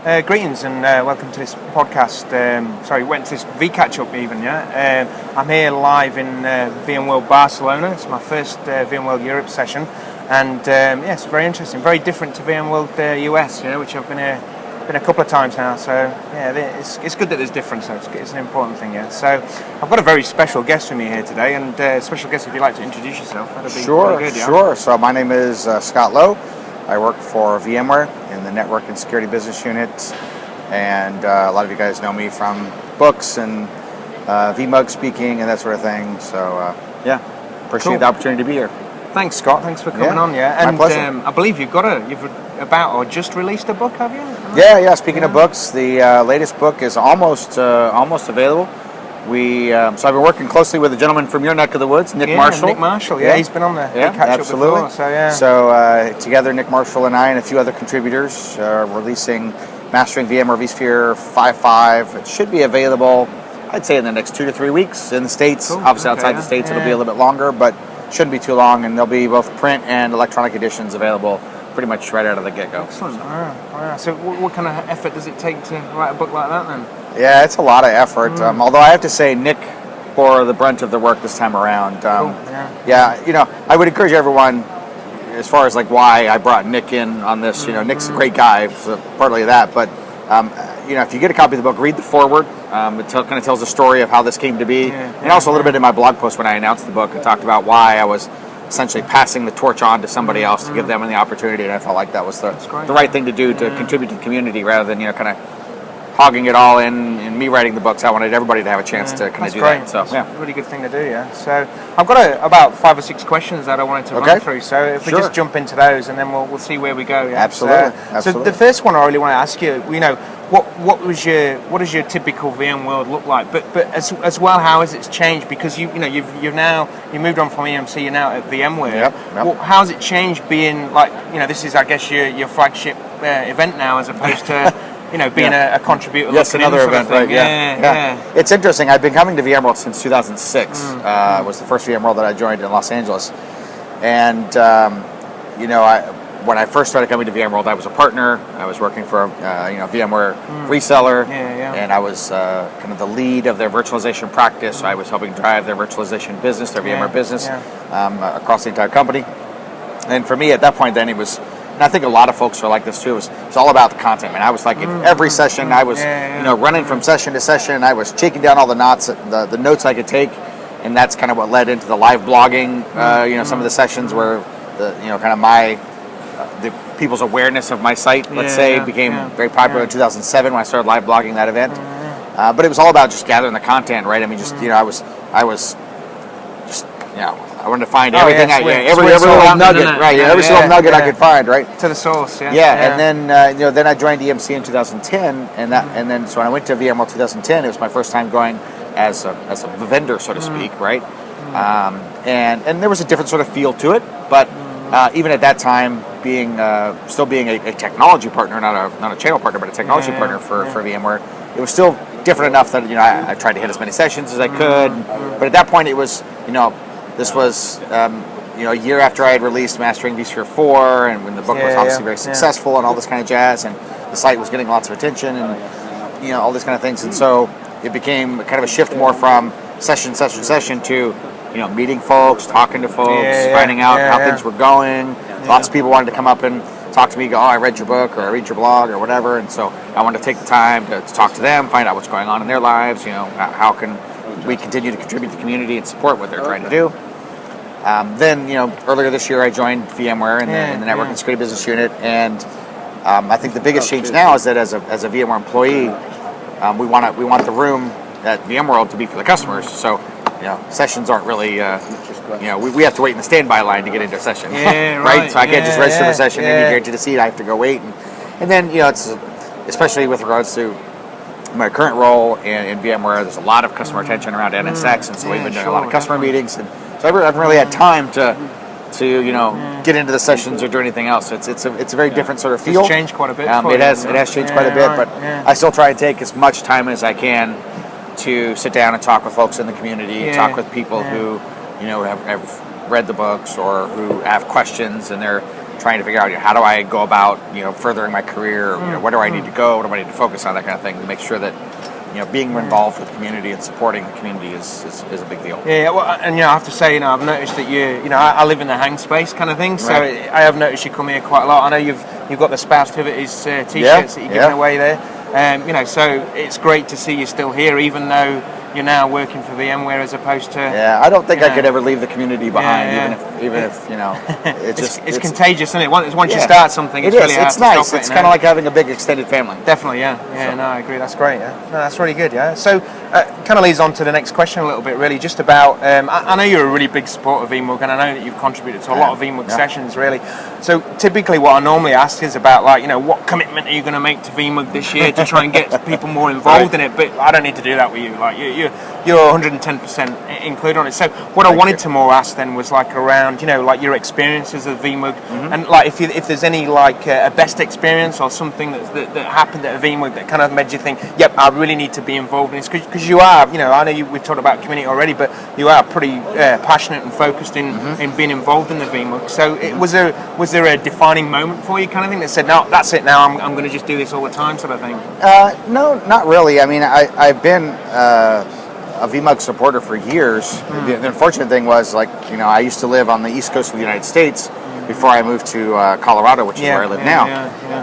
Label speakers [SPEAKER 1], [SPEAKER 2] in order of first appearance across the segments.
[SPEAKER 1] Greetings and welcome to this podcast. Went to this vCatchup even, yeah. I'm here live in VMworld Barcelona. It's my first VMworld Europe session, and it's very interesting, very different to VMworld US, which I've been a couple of times now. So yeah, it's good that there's difference. So it's an important thing, yeah. So I've got a very special guest with me here today, and special guest, if you'd like to introduce yourself, that'd be really good. Yeah?
[SPEAKER 2] Sure. So my name is Scott Lowe. I work for VMware in the Network and Security Business Unit, and a lot of you guys know me from books and vMug speaking and that sort of thing. So appreciate the opportunity to be here.
[SPEAKER 1] Thanks, Scott. Thanks for coming on. Yeah,
[SPEAKER 2] and my pleasure.
[SPEAKER 1] I believe you've just released a book, have you?
[SPEAKER 2] Yeah. Speaking of books, the latest book is almost available. So I've been working closely with a gentleman from your neck of the woods, Nick Marshall.
[SPEAKER 1] Nick Marshall, he's been on the vCatchup
[SPEAKER 2] absolutely.
[SPEAKER 1] Before,
[SPEAKER 2] So together, Nick Marshall and I and a few other contributors are releasing Mastering VMware vSphere 5.5. It should be available, I'd say, in the next 2 to 3 weeks in the States.
[SPEAKER 1] Cool.
[SPEAKER 2] Obviously, outside the States, it'll be a little bit longer, but shouldn't be too long, and there'll be both print and electronic editions available pretty much right out of the get-go.
[SPEAKER 1] Excellent. Wow. So what kind of effort does it take to write a book like that then?
[SPEAKER 2] Yeah, it's a lot of effort. Although I have to say, Nick bore the brunt of the work this time around.
[SPEAKER 1] Cool.
[SPEAKER 2] I would encourage everyone, as far as like why I brought Nick in on this. Nick's a great guy, so partly that. But if you get a copy of the book, read the foreword. It kind of tells the story of how this came to be, and also a little bit in my blog post when I announced the book, I talked about why I was essentially passing the torch on to somebody else to give them the opportunity, and I felt like that was the right thing to do to contribute to the community rather than kind of hogging it all in and me writing the books. I wanted everybody to have a chance to kind of do that. So
[SPEAKER 1] really good thing to do. So I've got about 5 or 6 questions that I wanted to run through. So if we just jump into those, and then we'll see where we go. Yeah?
[SPEAKER 2] Absolutely.
[SPEAKER 1] So the first one I really want to ask you, what does your typical VMworld look like? But as well, how has it changed? Because you moved on from EMC, you're now at VMware.
[SPEAKER 2] Yep.
[SPEAKER 1] Well, how has it changed being this is, I guess, your flagship event now, as opposed to being a contributor?
[SPEAKER 2] Yes, another event, right? Yeah. It's interesting. I've been coming to VMworld since 2006. Was the first VMworld that I joined in Los Angeles, and when I first started coming to VMworld, I was a partner. I was working for a VMware reseller, and I was kind of the lead of their virtualization practice. So I was helping drive their virtualization business, their VMware business, across the entire company. And for me, at that point, then it was. And I think a lot of folks are like this too. It's all about the content, man. I was like in every session, I was running from session to session. I was shaking down all the notes I could take, and that's kind of what led into the live blogging. Some of the sessions where the people's awareness of my site, let's say, became very popular in 2007 when I started live blogging that event. But it was all about just gathering the content, right? I mean, I wanted to find everything, every little nugget, right? Every single nugget I could find, right?
[SPEAKER 1] To the source,
[SPEAKER 2] and then then I joined EMC in 2010, and so when I went to VMworld 2010, it was my first time going as a vendor, so to speak, right? And there was a different sort of feel to it, but even at that time, still being a technology partner, not a channel partner, but a technology partner for VMware, it was still different enough that I tried to hit as many sessions as I could. But at that point, it was this was a year after I had released Mastering vSphere 4, and when the book was obviously very successful and all this kind of jazz, and the site was getting lots of attention and all these kind of things, and so it became kind of a shift more from session to meeting folks, talking to folks, finding out how things were going. Lots of people wanted to come up and talk to me, go, I read your book, or I read your blog, or whatever, and so I wanted to take the time to talk to them, find out what's going on in their lives, how can we continue to contribute to the community and support what they're trying to do. Then, earlier this year I joined VMware in the Network and Security Business Unit, and I think the biggest change now is that as a VMware employee, we want the room at VMworld to be for the customers. So sessions aren't really, we have to wait in the standby line to get into a session, right? So I can't just register for a session and you guarantee a seat. I have to go wait, and then it's especially with regards to my current role in VMware. There's a lot of customer attention around NSX, and so we've been doing a lot of customer meetings, and so I haven't really had time to get into the sessions or do anything else. It's a very different sort of feel.
[SPEAKER 1] It's changed quite a bit.
[SPEAKER 2] It has changed quite a bit, but I still try and take as much time as I can to sit down and talk with folks in the community, talk with people who have read the books or who have questions, and they're trying to figure out how do I go about furthering my career, where do I need to go, what do I need to focus on, that kind of thing, to make sure that being involved with the community and supporting the community is a big deal.
[SPEAKER 1] Yeah, well, and I have to say, I've noticed that I live in the hang space kind of thing, so
[SPEAKER 2] Right.
[SPEAKER 1] I have noticed you come here quite a lot. I know you've got the Spouse Activities t-shirts that you're giving away there. So it's great to see you still here, even though you're now working for VMware as opposed to.
[SPEAKER 2] Yeah, I don't think I could ever leave the community behind, even if
[SPEAKER 1] it's contagious, isn't it? Once you start something, it's really hard
[SPEAKER 2] It's
[SPEAKER 1] to
[SPEAKER 2] nice.
[SPEAKER 1] stop
[SPEAKER 2] It's
[SPEAKER 1] it,
[SPEAKER 2] kind of like having a big extended family.
[SPEAKER 1] Definitely, yeah. No, I agree. That's great. Yeah, no, that's really good. Yeah. So, kind of leads on to the next question a little bit, really, just about. I know you're a really big supporter of VMworld, and I know that you've contributed to a lot of VMworld sessions, really. So, typically, what I normally ask is about, what commitment are you going to make to VMworld this year to try and get people more involved in it? But I don't need to do that with you. You're 110% included on it. So, what I wanted to more ask then was around, your experiences of VMworld, and if there's any a best experience or something that happened at a VMworld that kind of made you think, yep, I really need to be involved in this, because you are, I know we've talked about community already, but you are pretty passionate and focused in being involved in the VMworld. So was there a defining moment for you, kind of thing, that said, no, that's it now, I'm going to just do this all the time, sort of thing?
[SPEAKER 2] No, not really. I mean, I've been a VMUG supporter for years. The unfortunate thing was, I used to live on the east coast of the United States before I moved to Colorado, which is where I live now.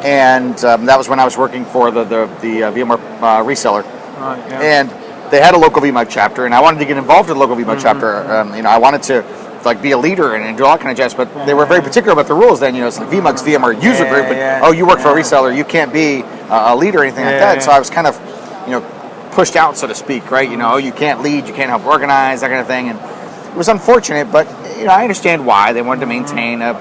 [SPEAKER 2] And that was when I was working for the VMware reseller.
[SPEAKER 1] Right,
[SPEAKER 2] and they had a local VMUG chapter, and I wanted to get involved in the local VMUG chapter. I wanted to be a leader and do all kind of jazz, but they were very particular about the rules then. It's VMUG's VMware user group, and you work for a reseller, you can't be a leader or anything like that. So I was kind of pushed out, so to speak, right? You can't lead, you can't help organize, that kind of thing. And it was unfortunate, but I understand why they wanted to maintain a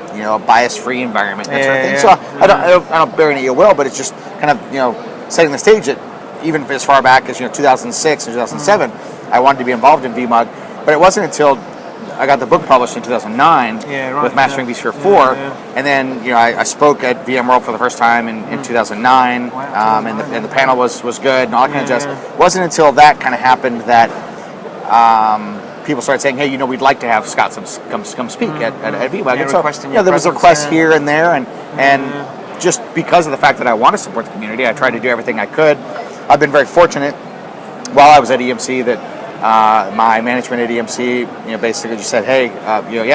[SPEAKER 2] bias-free environment, that sort of thing. So I don't bear any ill will, but it's just kind of setting the stage that even as far back as 2006 or 2007, I wanted to be involved in VMUG. But it wasn't until I got the book published in 2009 with Mastering vSphere 4, and then I spoke at VMworld for the first time in 2009, and the panel was good and all that kind of jazz. It wasn't until that kind of happened that people started saying, hey, we'd like to have Scott come speak at VMUG. And so there was a request here and there, and just because of the fact that I want to support the community, I tried to do everything I could. I've been very fortunate while I was at EMC that my management at EMC, basically just said, hey,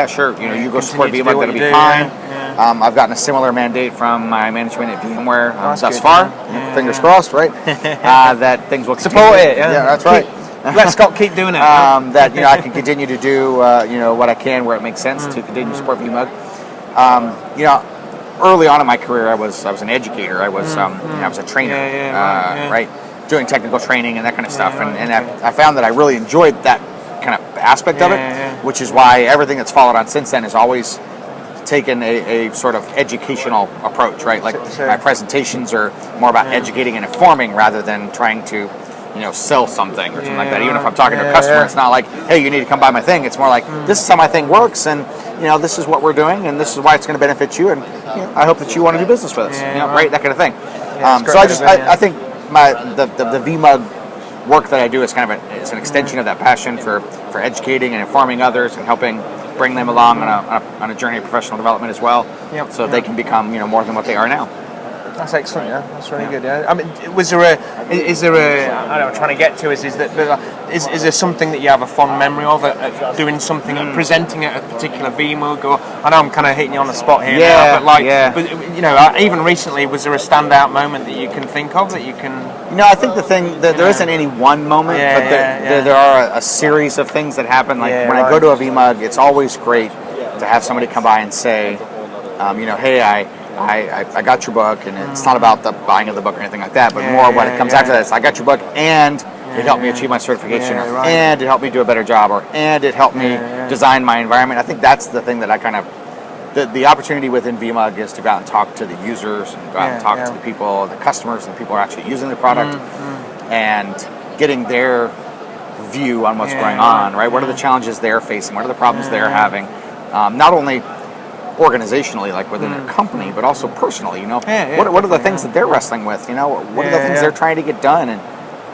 [SPEAKER 2] sure, you go support VMworld, that'll be fine. I've gotten a similar mandate from my management at VMware thus far. Fingers crossed, right? That things will
[SPEAKER 1] support it.
[SPEAKER 2] Yeah, that's right.
[SPEAKER 1] Let Scott keep doing it.
[SPEAKER 2] That I can continue to do what I can where it makes sense to continue to support VMUG. Early on in my career, I was an educator. I was I was a trainer, right, doing technical training and that kind of stuff. And I found that I really enjoyed that kind of aspect of it, which is why everything that's followed on since then has always taken a sort of educational approach, right? Like my presentations are more about educating and informing rather than trying to sell something or something like that. Even if I'm talking to a customer, it's not like, hey, you need to come buy my thing. It's more like, this is how my thing works, and this is what we're doing, and this is why it's going to benefit you, and I hope that you want to do business with us. Right, that kind of thing. So I think the VMUG work that I do is kind of it's an extension of that passion for educating and informing others and helping bring them along on a journey of professional development as well, so they can become more than what they are now.
[SPEAKER 1] That's excellent, yeah. That's really good, yeah. I mean, is there a, I don't know, what I'm trying to get to is there something that you have a fond memory of doing something, presenting at a particular VMworld, or, I know I'm kind of hitting you on the spot here now, but even recently, was there a standout moment that you can think of that you can...
[SPEAKER 2] I think the thing, that there isn't any one moment, but there are a series of things that happen. Like when I go to a VMUG, it's always great to have somebody come by and say, hey, I got your book, and it's not about the buying of the book or anything like that, but more what it comes after that is, I got your book, and it helped me achieve my certification, and it helped me do a better job, and it helped me design my environment. I think that's the thing that I kind of, the opportunity within VMUG is to go out and talk to the users, and go out and talk to the people, the customers, and the people who are actually using the product, and getting their view on what's going on, right? What are the challenges they're facing? What are the problems they're having? Not only organizationally, like within a company, but also personally, what are the things that they're wrestling with, what are the things they're trying to get done, and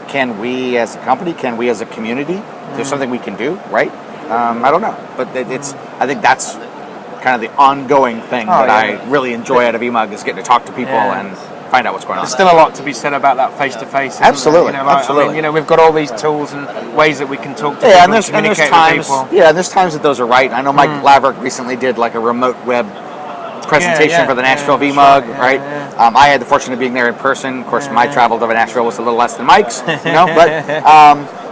[SPEAKER 2] can we as a company, can we as a community, there's something we can do, right? I don't know, but I think that's kind of the ongoing thing I really enjoy out of VMUG is getting to talk to people and find out what's going on.
[SPEAKER 1] There's still a lot to be said about that face-to-face.
[SPEAKER 2] Absolutely,
[SPEAKER 1] absolutely. I mean, we've got all these tools and ways that we can talk to people
[SPEAKER 2] and there's
[SPEAKER 1] communicate
[SPEAKER 2] times,
[SPEAKER 1] with people.
[SPEAKER 2] Yeah, and there's times that those are right. I know Mike Laverick recently did like a remote web presentation for the Nashville VMUG, right? I had the fortune of being there in person. Of course, my travel to Nashville was a little less than Mike's, but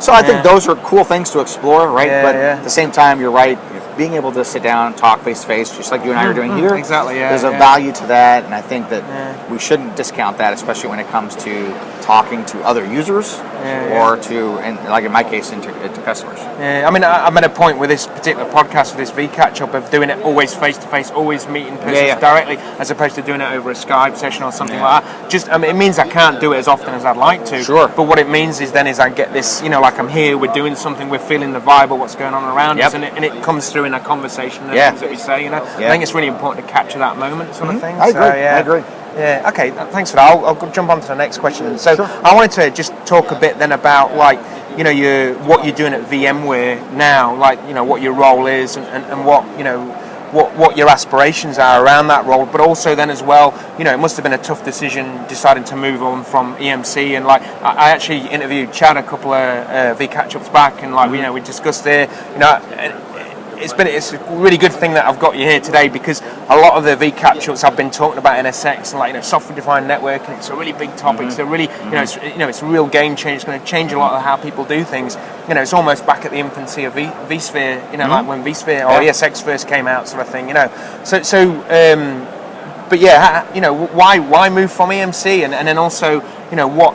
[SPEAKER 2] so I think those are cool things to explore, right? But at the same time, you're right. Being able to sit down and talk face to face, just like you and I are doing here,
[SPEAKER 1] exactly.
[SPEAKER 2] There's a value to that, and I think that we shouldn't discount that, especially when it comes to talking to other users or to, and like in my case, to customers.
[SPEAKER 1] Yeah, I mean, I'm at a point with this particular podcast, with this vCatchup, of doing it always face to face, always meeting persons directly, as opposed to doing it over a Skype session or something like that. Just, I mean, it means I can't do it as often as I'd like to.
[SPEAKER 2] Sure.
[SPEAKER 1] But what it means is I get this, like I'm here, we're doing something, we're feeling the vibe of what's going on around us, and it comes through in a conversation and things that we say. I think it's really important to capture that moment, sort of thing.
[SPEAKER 2] I agree.
[SPEAKER 1] Yeah. Okay. Thanks for that. I'll jump on to the next question. So I wanted to just talk a bit then about what you're doing at VMware now, what your role is and what your aspirations are around that role, but also then as well, it must have been a tough decision deciding to move on from EMC. And I actually interviewed Chad a couple of vCatchups back, and we discussed there, it's a really good thing that I've got you here today, because a lot of the vCatchups I've been talking about NSX and software-defined networking. It's a really big topic. It's a really it's a real game changer. It's going to change a lot of how people do things. It's almost back at the infancy of vSphere. Like when vSphere or ESX first came out, sort of thing. But why move from EMC, and then also what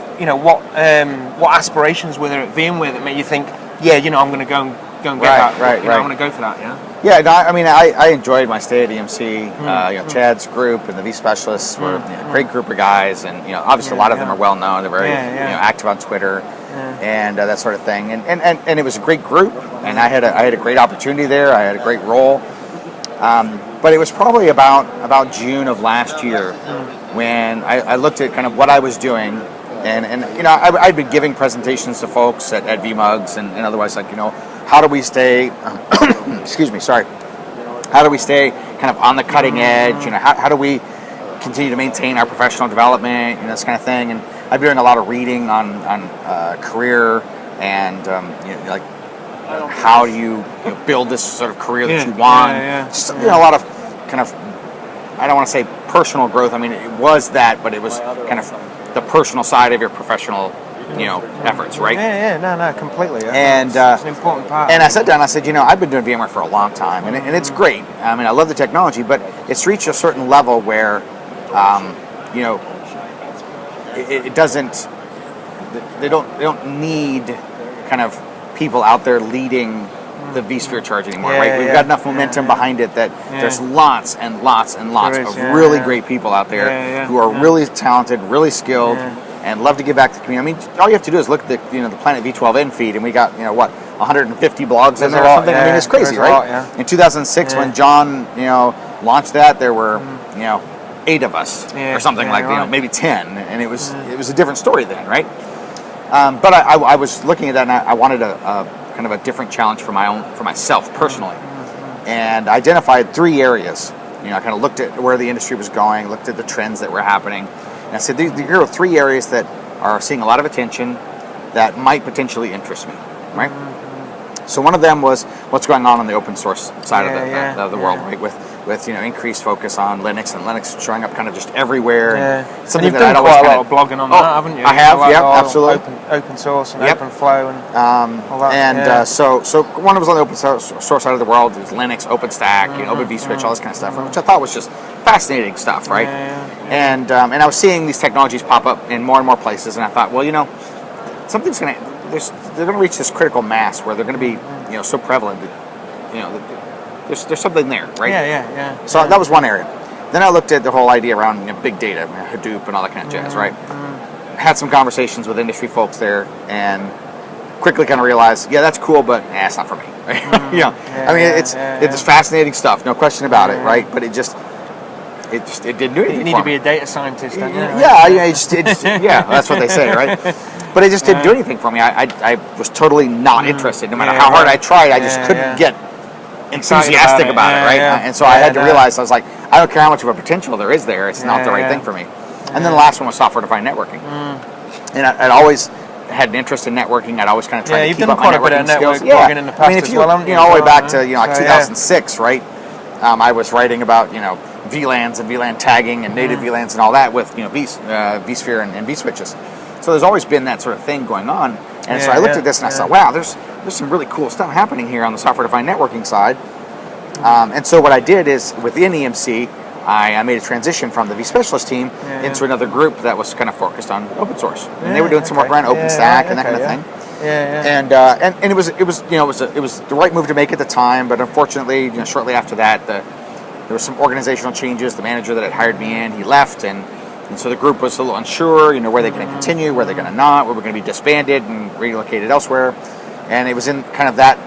[SPEAKER 1] aspirations were there at VMware that made you think, I'm going to go and get that. I want to go for that.
[SPEAKER 2] Yeah, no, I mean, I enjoyed my stay at EMC. Chad's group and the V specialists were a great group of guys, and obviously a lot of them are well known. They're very active on Twitter and that sort of thing. And it was a great group, and I had a great opportunity there. I had a great role. But it was probably about June of last year when I looked at kind of what I was doing. And I'd been giving presentations to folks at VMUGs and otherwise, how do we stay, how do we stay kind of on the cutting edge? How do we continue to maintain our professional development, this kind of thing? And I've been doing a lot of reading on career and, how do you build this sort of career that you want? Just, a lot of kind of, I don't want to say personal growth. I mean, it was that, but it was kind of the personal side of your professional efforts, right?
[SPEAKER 1] No, completely.
[SPEAKER 2] And
[SPEAKER 1] it's an important part.
[SPEAKER 2] And I sat down and I said, I've been doing VMware for a long time, and it's great. I mean, I love the technology, but it's reached a certain level where, it doesn't. They don't need kind of people out there leading the vSphere charge anymore, right? We've got enough momentum behind it that there's lots and lots and lots of really great people out there who are really talented, really skilled. And love to give back to the community. I mean, all you have to do is look at the the Planet V12N feed, and we got 150 blogs in there or something. I mean, it's crazy, right? In 2006, when John launched that, there were 8 of us or something maybe 10, and it was a different story then, right? But I was looking at that, and I wanted a kind of a different challenge for myself personally, and identified 3 areas. I kind of looked at where the industry was going, looked at the trends that were happening. And I said, here are 3 areas that are seeing a lot of attention that might potentially interest me, right? So one of them was what's going on the open source side of the world, right? With increased focus on Linux, and Linux showing up kind of just everywhere.
[SPEAKER 1] Something that I'd always quite a lot of blogging on that, haven't you?
[SPEAKER 2] I have, absolutely.
[SPEAKER 1] Open source and open flow and all that.
[SPEAKER 2] And so one of was on the open source side of the world. It was Linux, OpenStack, Open vSwitch, all this kind of stuff, which I thought was just fascinating stuff, right? And I was seeing these technologies pop up in more and more places, and I thought, well, something's they're going to reach this critical mass where they're going to be, so prevalent that, there's something there, right? So that was one area. Then I looked at the whole idea around big data, Hadoop, and all that kind of jazz, right? Had some conversations with industry folks there, and quickly kind of realized, that's cool, but it's not for me. Right? I mean, it's fascinating stuff, no question about it, right? But it didn't do anything.
[SPEAKER 1] You need to be a data scientist, don't you?
[SPEAKER 2] That's what they say, right? But it just didn't do anything for me. I was totally not interested. No matter how hard I tried, I just couldn't get enthusiastic about it, right? And so I had to realize, I was like, I don't care how much of a potential there is there. It's not the right thing for me. And then the last one was software-defined networking. And I'd always had an interest in networking. I'd always kind of tried to keep up my networking skills.
[SPEAKER 1] In the past, I mean,
[SPEAKER 2] if you all the way back to like 2006, right? I was writing about VLANs and VLAN tagging and native VLANs and all that with vSphere and vSwitches. So there's always been that sort of thing going on. And so I looked at this and I thought, wow, there's some really cool stuff happening here on the software-defined networking side. And so what I did is within EMC, I made a transition from the vSpecialist team into another group that was kind of focused on open source, and they were doing some work around OpenStack and that kind of thing. And it was the right move to make at the time, but unfortunately, shortly after that, there were some organizational changes. The manager that had hired me in, he left, and so the group was a little unsure, where they're going to continue, where they're going to not, where we're going to be disbanded and relocated elsewhere, and it was in kind of that.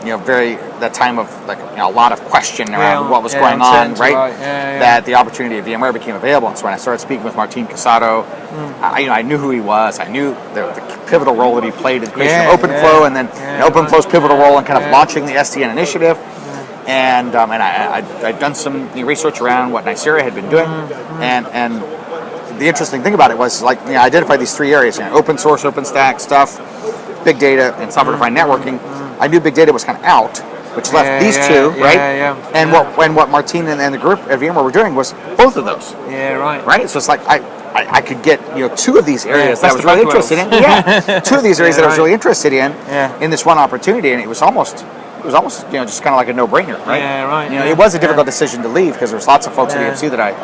[SPEAKER 2] That time of a lot of question around what was going on, right? That the opportunity of VMware became available, and so when I started speaking with Martin Casado, I knew who he was. I knew the pivotal role that he played in the creation of OpenFlow, and then OpenFlow's pivotal role in kind of launching the SDN initiative. And I'd done some research around what Nicira had been doing, and the interesting thing about it was I identified these three areas: open source, OpenStack stuff, big data, and software-defined networking. I knew big data was kind of out, which left these two, right? And what Martin and the group at VMware were doing was both of those. Right. So it's like I could get two of these areas that I was really interested in. Two of these areas that I was really interested in this one opportunity, and it was almost just kind of like a no-brainer, right? It was a difficult decision to leave because there's lots of folks at EMC that I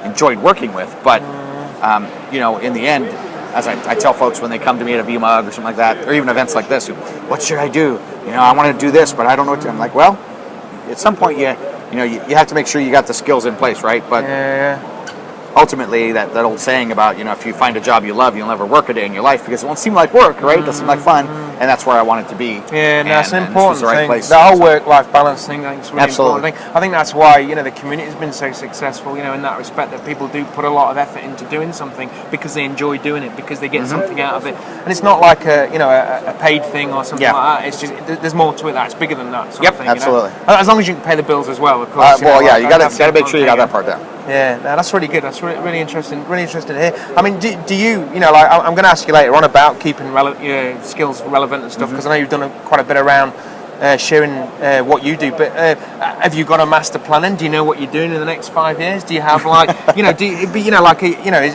[SPEAKER 2] enjoyed working with, but in the end. As I tell folks when they come to me at a VMUG or something like that, or even events like this, what should I do? I want to do this, but I don't know what to do. I'm like, well, at some point you have to make sure you got the skills in place, right? But ultimately, that old saying about, if you find a job you love, you'll never work a day in your life because it won't seem like work, right? It doesn't seem like fun, and that's where I wanted to be.
[SPEAKER 1] That's an important thing.
[SPEAKER 2] Place.
[SPEAKER 1] The whole work-life balance thing, I think, is really important thing. I think that's why, the community has been so successful, in that respect, that people do put a lot of effort into doing something because they enjoy doing it, because they get something out of it. And it's not like a paid thing or something like that. It's just, there's more to it that. It's bigger than that sort of thing.
[SPEAKER 2] Absolutely.
[SPEAKER 1] As long as you can pay the bills as well, of course.
[SPEAKER 2] You got to make sure you got that part down.
[SPEAKER 1] That's really good. That's really interesting. Really interesting to hear. I mean, do you, I'm going to ask you later on about keeping skills relevant and stuff, because I know you've done quite a bit around sharing what you do. But have you got a master plan? And do you know what you're doing in the next 5 years? Do you have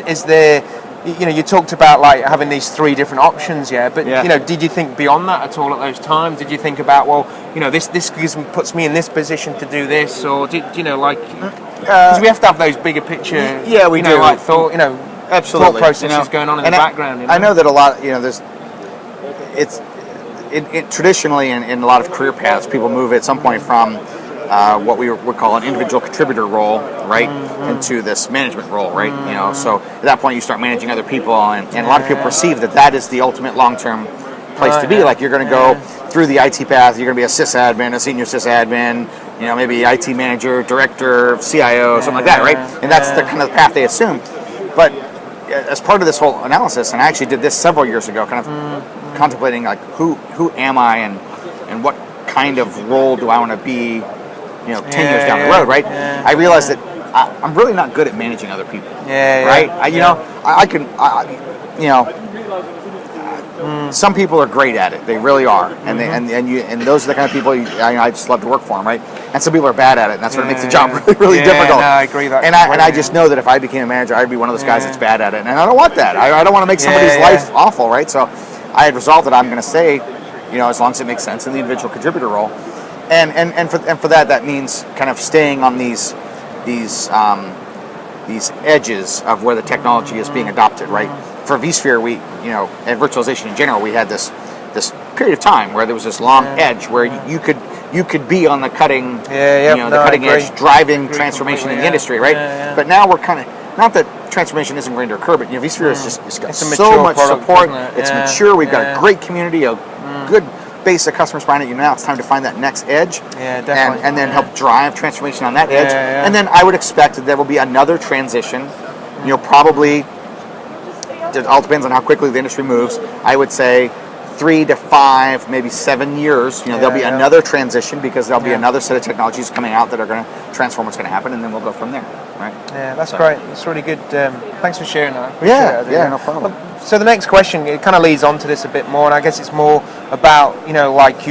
[SPEAKER 1] is there? You talked about having these three different options, but did you think beyond that at all at those times? Did you think about, this puts me in this position to do this, or because we have to have those bigger picture,
[SPEAKER 2] we do.
[SPEAKER 1] Thought processes going on in the background.
[SPEAKER 2] I know that a lot, traditionally in a lot of career paths, people move at some point from what we would call an individual contributor role, right, into this management role, right? So at that point you start managing other people, and a lot of people perceive that is the ultimate long-term place to be. Like you're going to go through the IT path, you're going to be a sysadmin, a senior sysadmin, maybe IT manager, director, CIO, something like that, right? And that's the kind of path they assume. But as part of this whole analysis, and I actually did this several years ago, kind of contemplating who am I and what kind of role do I want to be 10 years down the road, right? I realized that I'm really not good at managing other people, right? Some people are great at it; they really are, and those are the kind of people I just love to work for them, right? And some people are bad at it, and that's what makes the job really difficult.
[SPEAKER 1] No, I agree that.
[SPEAKER 2] And I just know that if I became a manager, I'd be one of those guys that's bad at it, and I don't want that. I don't want to make somebody's life awful, right? So I had resolved that I'm going to stay, as long as it makes sense, in the individual contributor role. And for that means kind of staying on these edges of where the technology is being adopted, right? For vSphere, we, and virtualization in general, we had this period of time where there was this long edge where you could be on the cutting, cutting edge, driving transformation in the industry, right? But now we're kind of, not that transformation isn't going to occur, but vSphere is it's got so much support. It's mature. We've got a great community, a good base of customers behind it. Now it's time to find that next edge, and then help drive transformation on that edge. And then I would expect that there will be another transition. Probably it all depends on how quickly the industry moves. I would say 3 to 5, maybe 7 years, there'll be another transition because there'll be another set of technologies coming out that are going to transform what's going to happen, and then we'll go from there, right?
[SPEAKER 1] Yeah, that's great. That's really good. Thanks for sharing that.
[SPEAKER 2] No problem.
[SPEAKER 1] So the next question, it kind of leads on to this a bit more, and I guess it's more about, like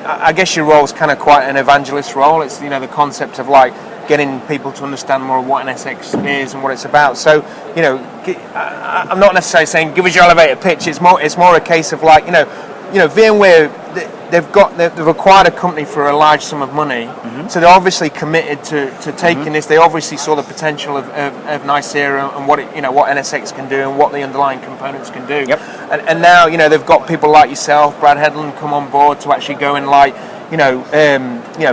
[SPEAKER 1] I guess your role is kind of quite an evangelist role. It's, the concept of like getting people to understand more of what NSX is and what it's about. So, I'm not necessarily saying give us your elevator pitch. It's more a case of like, VMware, they've acquired a company for a large sum of money, so they're obviously committed to taking this. They obviously saw the potential of Nicira and what NSX can do and what the underlying components can do.
[SPEAKER 2] Yep.
[SPEAKER 1] And now they've got people like yourself, Brad Hedlund, come on board to actually go and like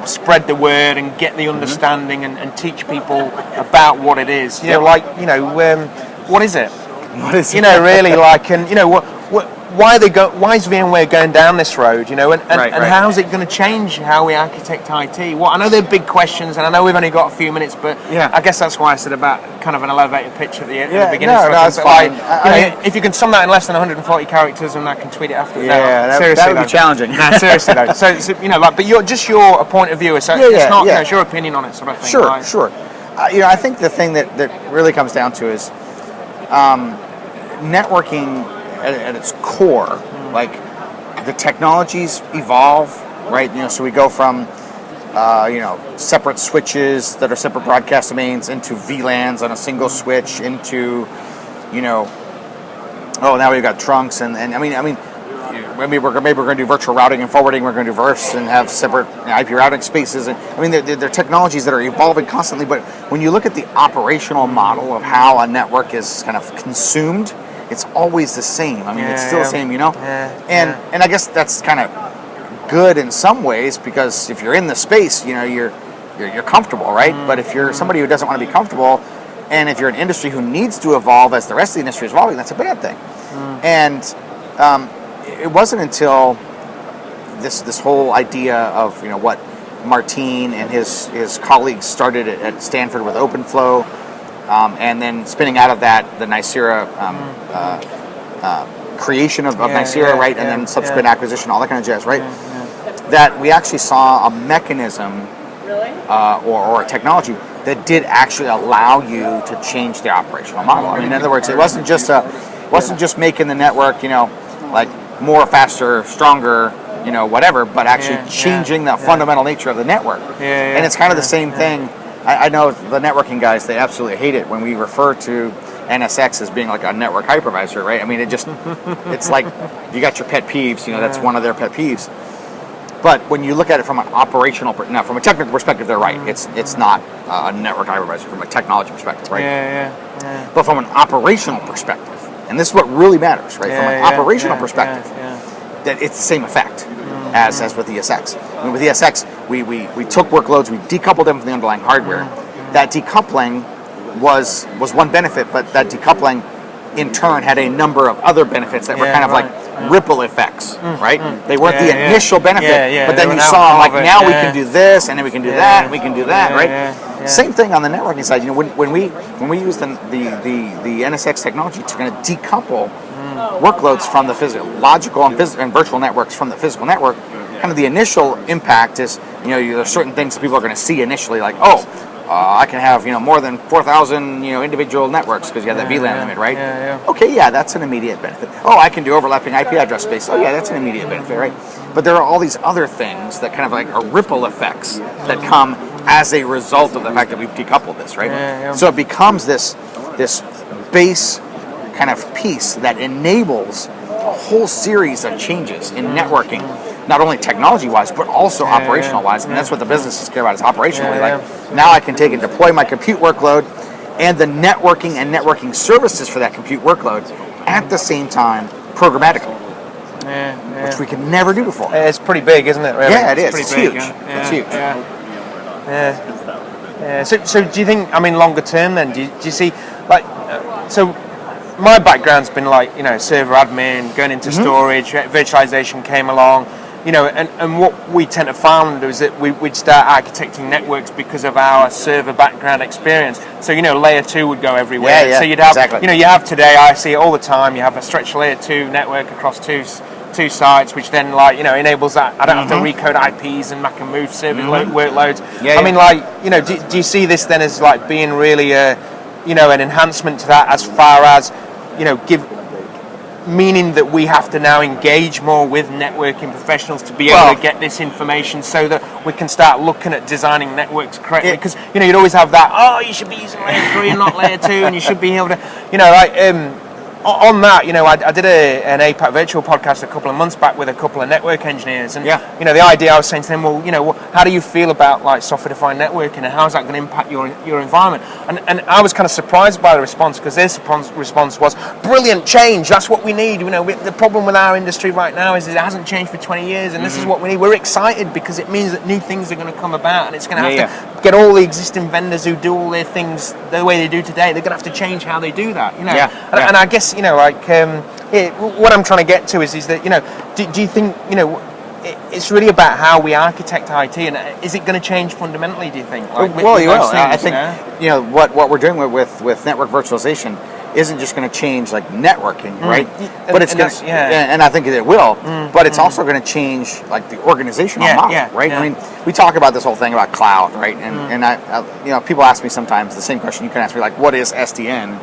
[SPEAKER 1] spread the word and get the understanding and teach people about what it is. What is it?
[SPEAKER 2] What is it?
[SPEAKER 1] Really like, and why is VMware going down this road? And how is it going to change how we architect IT? Well, I know they're big questions, and I know we've only got a few minutes, but I guess that's why I said about kind of an elevator pitch at the beginning.
[SPEAKER 2] No, that's fine.
[SPEAKER 1] If you can sum that in less than 140 characters, and I can tweet it after.
[SPEAKER 2] That would be challenging.
[SPEAKER 1] No, seriously though. So but your point of view. So it's not it's your opinion on it, sort of thing.
[SPEAKER 2] Sure. I think the thing that really comes down to is networking at its core. Like the technologies evolve, right? So we go from separate switches that are separate broadcast domains into VLANs on a single switch into now we've got trunks and maybe we're going to do virtual routing and forwarding. We're going to do VRFs and have separate IP routing spaces. And they're technologies that are evolving constantly. But when you look at the operational model of how a network is kind of consumed, it's always the same. It's still the same, And I guess that's kind of good in some ways because if you're in the space, you're comfortable, right? But if you're somebody who doesn't want to be comfortable, and if you're an industry who needs to evolve as the rest of the industry is evolving, that's a bad thing. And it wasn't until this whole idea of what Martin and his colleagues started at Stanford with OpenFlow, and then spinning out of that the Nicira creation of Nicira, right, and then subsequent acquisition, all that kind of jazz, right? That we actually saw a mechanism or a technology that did actually allow you to change the operational model. In other words, it wasn't just making the network, like more, faster, stronger, whatever, but actually changing the fundamental nature of the network. And it's kind of the same thing. I know the networking guys, they absolutely hate it when we refer to NSX as being like a network hypervisor, right? It's like you got your pet peeves, that's one of their pet peeves. But when you look at it from an operational, now from a technical perspective, they're right. It's not a network hypervisor from a technology perspective, right? But from an operational perspective, and this is what really matters, right? From an operational perspective, that it's the same effect as with ESX. With ESX, we took workloads, we decoupled them from the underlying hardware. That decoupling was one benefit, but that decoupling in turn had a number of other benefits that were kind of like ripple effects, right? They weren't the initial benefit, but then you saw like now we can do this, and then we can do that, and we can do that, right? Same thing on the networking side. When we use the NSX technology to kind of decouple workloads from the physical, logical and virtual networks from the physical network, kind of the initial impact is there's certain things that people are going to see initially, like I can have more than 4,000 individual networks because you have that VLAN limit, right? Okay, that's an immediate benefit. I can do overlapping IP address space. That's an immediate benefit, right? But there are all these other things that kind of like are ripple effects that come as a result of the fact that we've decoupled this, right? So it becomes this base kind of piece that enables a whole series of changes in networking, not only technology-wise, but also operational-wise. And that's what the businesses care about, is operationally. Now I can take and deploy my compute workload and the networking and networking services for that compute workload at the same time programmatically, which we could never do before.
[SPEAKER 1] It's pretty big, isn't it? Really?
[SPEAKER 2] Yeah, it is. It's huge.
[SPEAKER 1] It's huge. So do you think, longer term then, do you see, so my background's been server admin, going into storage, virtualization came along, and what we tend to find is that we'd start architecting networks because of our server background experience. So, layer 2 would go everywhere. So you'd have, you have today, I see it all the time, you have a stretched layer 2 network across two 2 sites, which then enables that I don't have to recode IPs and I can move service workloads. I mean, do you see this then as like being really an enhancement to that, as far as meaning that we have to now engage more with networking professionals to be able to get this information so that we can start looking at designing networks correctly? Because you'd always have that, you should be using layer 3 and not layer 2, and you should be able to on that, I did an APAC virtual podcast a couple of months back with a couple of network engineers, and the idea I was saying to them, well, how do you feel about like software-defined networking, and how is that going to impact your environment? And I was kind of surprised by the response, because their response was, brilliant change, that's what we need. The problem with our industry right now is it hasn't changed for 20 years, and this is what we need. We're excited because it means that new things are going to come about, and it's going to have to get all the existing vendors who do all their things the way they do today, they're going to have to change how they do that. And I guess what I'm trying to get to is that do you think it's really about how we architect IT, and is it going to change fundamentally, do you think?
[SPEAKER 2] I think what we're doing with network virtualization isn't just going to change like networking, right? But it's going to, and I think it will. But it's also going to change like the organizational model, right? I mean, we talk about this whole thing about cloud, right? And I people ask me sometimes the same question you can ask me, like, what is SDN?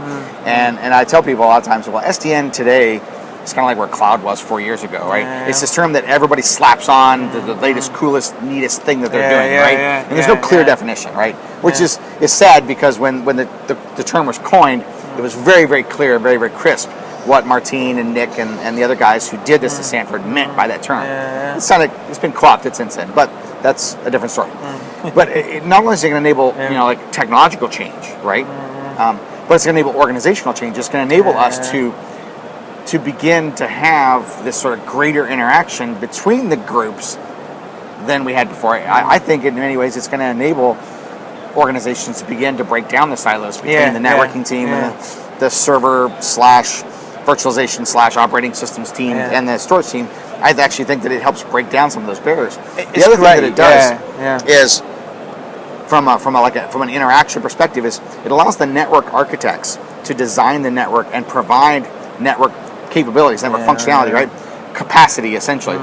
[SPEAKER 2] And I tell people a lot of times, well, SDN today is kind of like where cloud was 4 years ago, right? It's this term that everybody slaps on the latest, coolest, neatest thing that they're doing, right? And there's no clear definition, right? Which is sad, because when the term was coined, it was very, very clear, very, very crisp what Martine and Nick and the other guys who did this at Stanford meant by that term. It's been co-opted since then, but that's a different story. But it not only is it going to enable like technological change, right? But it's going to enable organizational change. It's going to enable us to begin to have this sort of greater interaction between the groups than we had before. I think in many ways it's going to enable organizations to begin to break down the silos between the networking team and the server / virtualization / operating systems team and the storage team. I actually think that it helps break down some of those barriers. The other thing that it does is, from an interaction perspective, is it allows the network architects to design the network and provide network capabilities, network functionality, right? Capacity, essentially,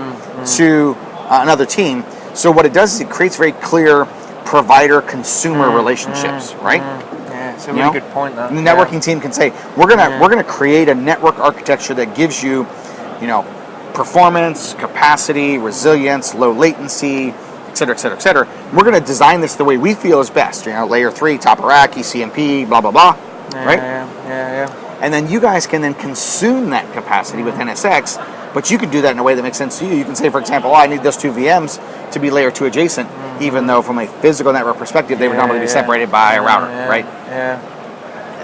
[SPEAKER 2] to another team. So what it does is it creates very clear provider-consumer relationships, right?
[SPEAKER 1] It's a really good point. That
[SPEAKER 2] the networking team can say, we're gonna create a network architecture that gives you, performance, capacity, resilience, low latency, et cetera, et cetera, et cetera. We're going to design this the way we feel is best. Layer 3, top of rack, ECMP, blah blah blah, right? And then you guys can then consume that capacity with NSX, but you can do that in a way that makes sense to you. You can say, for example, I need those 2 VMs to be layer 2 adjacent, even though from a physical network perspective, they would normally be separated by a router, right?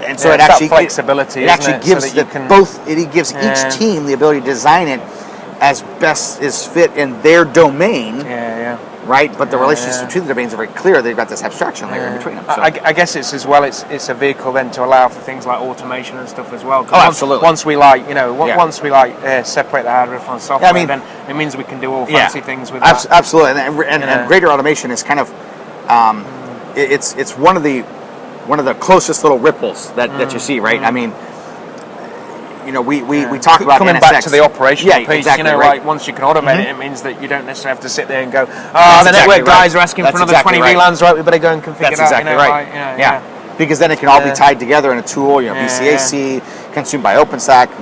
[SPEAKER 2] And so it actually
[SPEAKER 1] flexibility.
[SPEAKER 2] It actually gives it gives each team the ability to design it as best is fit in their domain. Right, but the relationships between the domains are very clear. They've got this abstraction layer in between them. So.
[SPEAKER 1] I guess it's as well. It's a vehicle then to allow for things like automation and stuff as well.
[SPEAKER 2] Absolutely.
[SPEAKER 1] Once we separate the hardware from software, then it means we can do all fancy things with that.
[SPEAKER 2] Absolutely, and greater automation is kind of it's one of the closest little ripples that you see, right? I mean. We talk about
[SPEAKER 1] coming
[SPEAKER 2] NSX.
[SPEAKER 1] Back to the operational piece.
[SPEAKER 2] Exactly,
[SPEAKER 1] like once you can automate it, it means that you don't necessarily have to sit there and go, the network guys are asking for another 20 VLANs, right? We better go and configure that.
[SPEAKER 2] That's exactly right. Because then it can all be tied together in a tool. VCAC, consumed by OpenStack,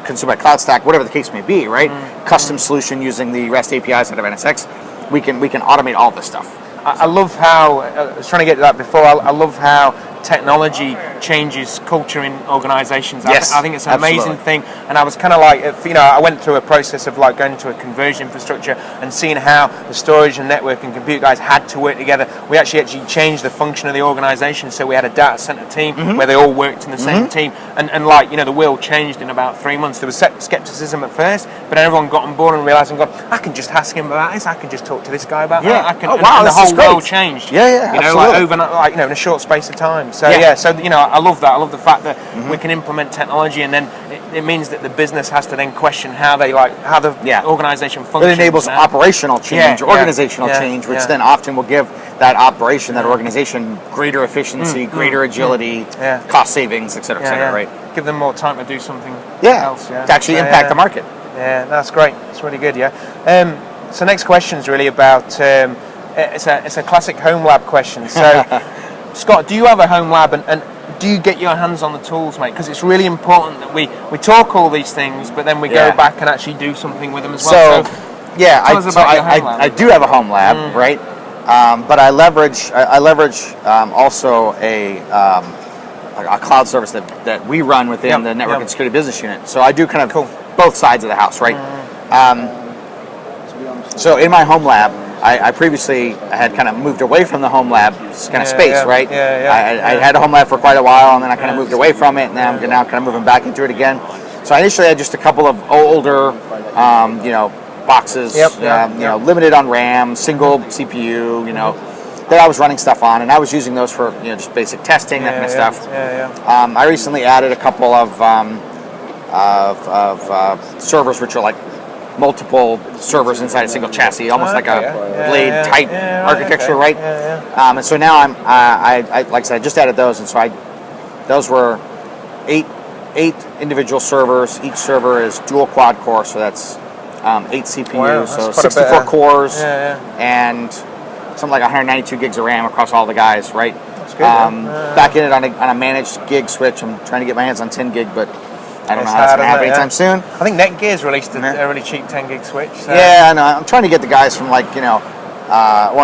[SPEAKER 2] consumed by CloudStack, whatever the case may be, right? Custom solution using the REST APIs out of NSX. We can automate all this stuff.
[SPEAKER 1] I love how I was trying to get to that before. I love how technology changes culture in organizations.
[SPEAKER 2] Yes,
[SPEAKER 1] I think it's an amazing thing, and I was kind of like, I went through a process of like going to a conversion infrastructure and seeing how the storage and network and compute guys had to work together. We actually changed the function of the organization, so we had a data center team where they all worked in the same team, and the world changed in about 3 months. There was skepticism at first, but then everyone got on board and realized, I can just ask him about this, I can just talk to this guy about that, and the whole world changed. Overnight, in a short space of time. So I love that. I love the fact that we can implement technology, and then it means that the business has to then question how the organization functions.
[SPEAKER 2] It enables operational change, organizational change, which then often will give that operation, that organization, greater efficiency, greater agility, cost savings, et cetera, right?
[SPEAKER 1] Give them more time to do something else.
[SPEAKER 2] To actually impact the market.
[SPEAKER 1] Yeah, that's great. It's really good. Yeah. So next question is really about. It's a classic home lab question. So, Scott, do you have a home lab, and do you get your hands on the tools, mate? Because it's really important that we talk all these things, but then we go back and actually do something with them as well. So
[SPEAKER 2] yeah, I do have a home lab, right? But I leverage also a cloud service that we run within the network and security business unit. So I do kind of both sides of the house, right? So in my home lab, I previously had kind of moved away from the home lab kind of space, right? I had a home lab for quite a while, and then I kind of moved away from it, and then I'm now kind of moving back into it again. So I initially had just a couple of older, boxes, limited on RAM, single CPU, that I was running stuff on, and I was using those for just basic testing, that kind of stuff. I recently added a couple of servers, which are like multiple servers inside a single chassis, almost like a blade type architecture, right? And so now I like I said, I just added those, and so those were eight individual servers. Each server is dual quad core, so that's 8 CPUs, so 64 cores, and something like 192 gigs of RAM across all the guys, right?
[SPEAKER 1] That's good.
[SPEAKER 2] Back in it on a managed gig switch. I'm trying to get my hands on 10 gig, but I don't know how that's going to happen anytime soon.
[SPEAKER 1] I think Netgear's released a really cheap 10 gig switch. So.
[SPEAKER 2] Yeah, I know. I'm trying to get the guys from one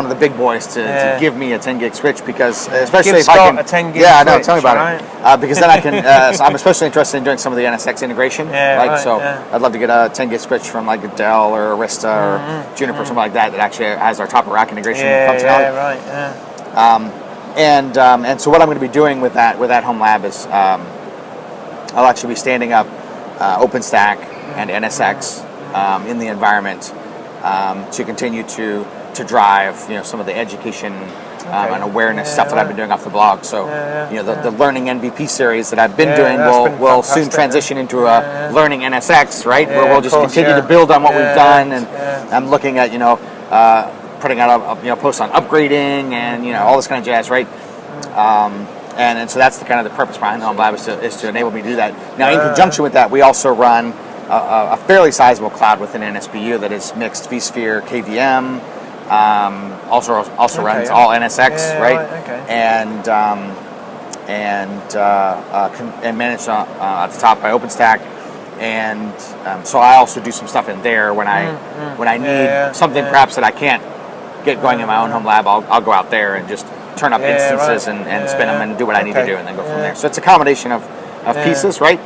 [SPEAKER 2] of the big boys to give me a 10 gig switch, because especially
[SPEAKER 1] give
[SPEAKER 2] if
[SPEAKER 1] Scott
[SPEAKER 2] I can.
[SPEAKER 1] A 10 gig
[SPEAKER 2] yeah, I know.
[SPEAKER 1] switch,
[SPEAKER 2] Tell me about it. Because then I can. So I'm especially interested in doing some of the NSX integration. I'd love to get a 10 gig switch from like a Dell or Arista or Juniper, something like that actually has our top of rack integration functionality. And so what I'm going to be doing with that home lab is I'll actually be standing up OpenStack and NSX in the environment to continue to drive some of the education and awareness stuff that I've been doing off the blog. So the learning MVP series that I've been doing will soon transition into a learning NSX, right? Where we'll just continue to build on what we've done, and I'm looking at putting out a post on upgrading and all this kind of jazz, right? And so that's the kind of the purpose behind the home lab is to enable me to do that. Now, in conjunction with that, we also run a fairly sizable cloud within NSBU that is mixed vSphere, KVM. Also runs all NSX, right? And managed at the top by OpenStack. And so I also do some stuff in there when I need something perhaps that I can't get going in my own home lab. I'll go out there and just turn up instances and spin them and do what I need to do, and then go from there. So it's a combination of pieces, right?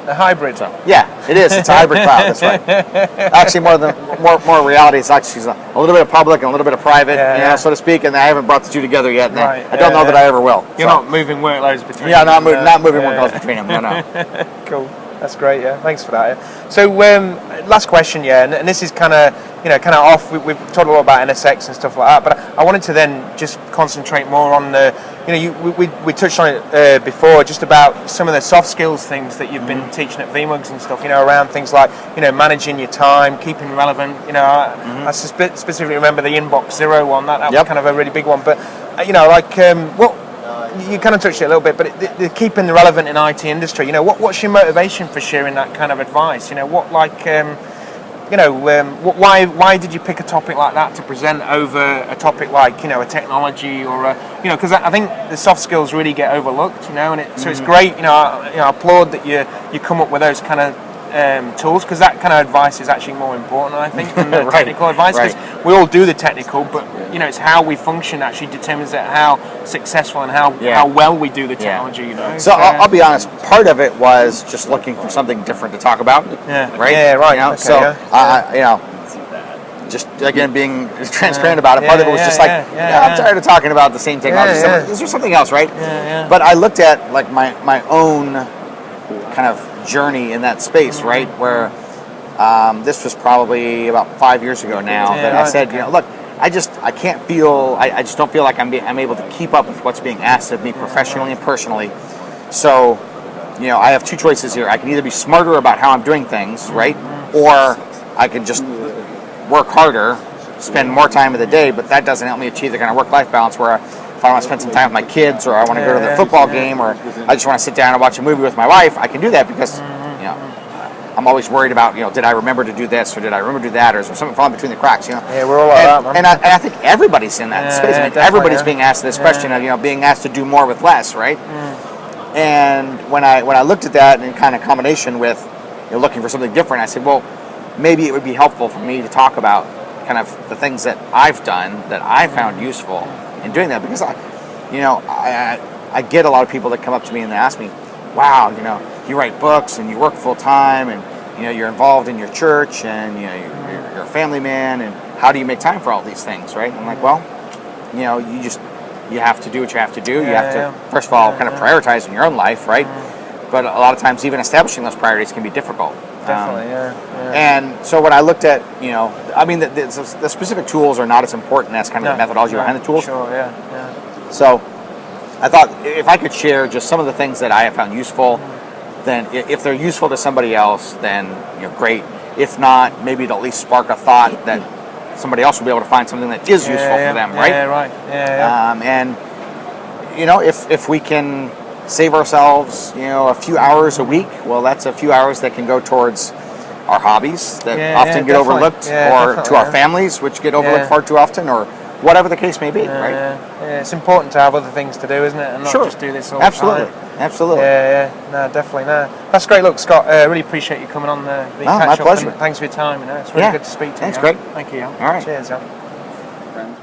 [SPEAKER 1] A hybrid.
[SPEAKER 2] So, yeah, it is. It's a hybrid cloud. That's right. Actually, more reality. It's actually a little bit of public and a little bit of private, so to speak. And I haven't brought the two together yet. And I don't know that I ever will.
[SPEAKER 1] You're not moving workloads between.
[SPEAKER 2] Yeah, not moving workloads between them. No.
[SPEAKER 1] Cool. That's great. Yeah. Thanks for that. So, last question. Yeah, and this is kind of off. We've talked a lot about NSX and stuff like that, but I wanted to then just concentrate more on the. We touched on it before, just about some of the soft skills things that you've been teaching at VMworld and stuff. Around things like managing your time, keeping relevant. I specifically remember the Inbox Zero one. That was kind of a really big one. But what. You kind of touched it a little bit, but the keeping the relevant in IT industry. What's your motivation for sharing that kind of advice? Why did you pick a topic like that to present over a topic like a technology or because I think the soft skills really get overlooked, so it's great. I applaud that you come up with those kind of tools, because that kind of advice is actually more important, I think, than the technical advice, because we all do the technical, but it's how we function actually determines how successful and how well we do the technology.
[SPEAKER 2] So I'll be honest, part of it was just looking for something different to talk about. Just again being transparent about it. Part of it was just I'm tired of talking about the same technology. Is there something else, right? But I looked at like my own kind of journey in that space, right? Where this was probably about 5 years ago now that I said, look, I just don't feel like I'm able to keep up with what's being asked of me professionally and personally. So, I have two choices here. I can either be smarter about how I'm doing things, right? Or I can just work harder, spend more time of the day, but that doesn't help me achieve the kind of work-life balance where if I want to spend some time with my kids, or I want to go to the football game, or I just want to sit down and watch a movie with my wife, I can do that because, I'm I'm always worried about, did I remember to do this or did I remember to do that, or is there something falling between the cracks?
[SPEAKER 1] Yeah, we're all like that, man.
[SPEAKER 2] And I think everybody's in that space. I mean, everybody's being asked this question of being asked to do more with less, right? And when I looked at that in kind of combination with looking for something different, I said, well, maybe it would be helpful for me to talk about kind of the things that I've done that I found useful in doing that, because I get a lot of people that come up to me and they ask me, wow, you write books and you work full time and you're involved in your church and you're a family man, and how do you make time for all these things, right? And I'm like, well, you have to do what you have to do. You have to, first of all, kind of prioritize in your own life, right? But a lot of times even establishing those priorities can be difficult.
[SPEAKER 1] Definitely,
[SPEAKER 2] And so when I looked at, the specific tools are not as important as kind of the methodology behind the tools.
[SPEAKER 1] Sure, yeah.
[SPEAKER 2] So I thought if I could share just some of the things that I have found useful, then if they're useful to somebody else, then great. If not, maybe it'll at least spark a thought that somebody else will be able to find something that is useful for them, right?
[SPEAKER 1] Yeah, right. Yeah.
[SPEAKER 2] And if we can save ourselves, a few hours a week, well, that's a few hours that can go towards our hobbies that often get overlooked, or to our families, which get overlooked far too often, or whatever the case may be, right?
[SPEAKER 1] Yeah, it's important to have other things to do, isn't it? And not just do this all the time.
[SPEAKER 2] Absolutely.
[SPEAKER 1] Yeah. No, definitely. No, that's great. Look, Scott, really appreciate you coming on the
[SPEAKER 2] my pleasure.
[SPEAKER 1] Thanks for your time. It's really good to speak to you.
[SPEAKER 2] Thanks, great.
[SPEAKER 1] Thank you.
[SPEAKER 2] All right.
[SPEAKER 1] Cheers.
[SPEAKER 2] Friends.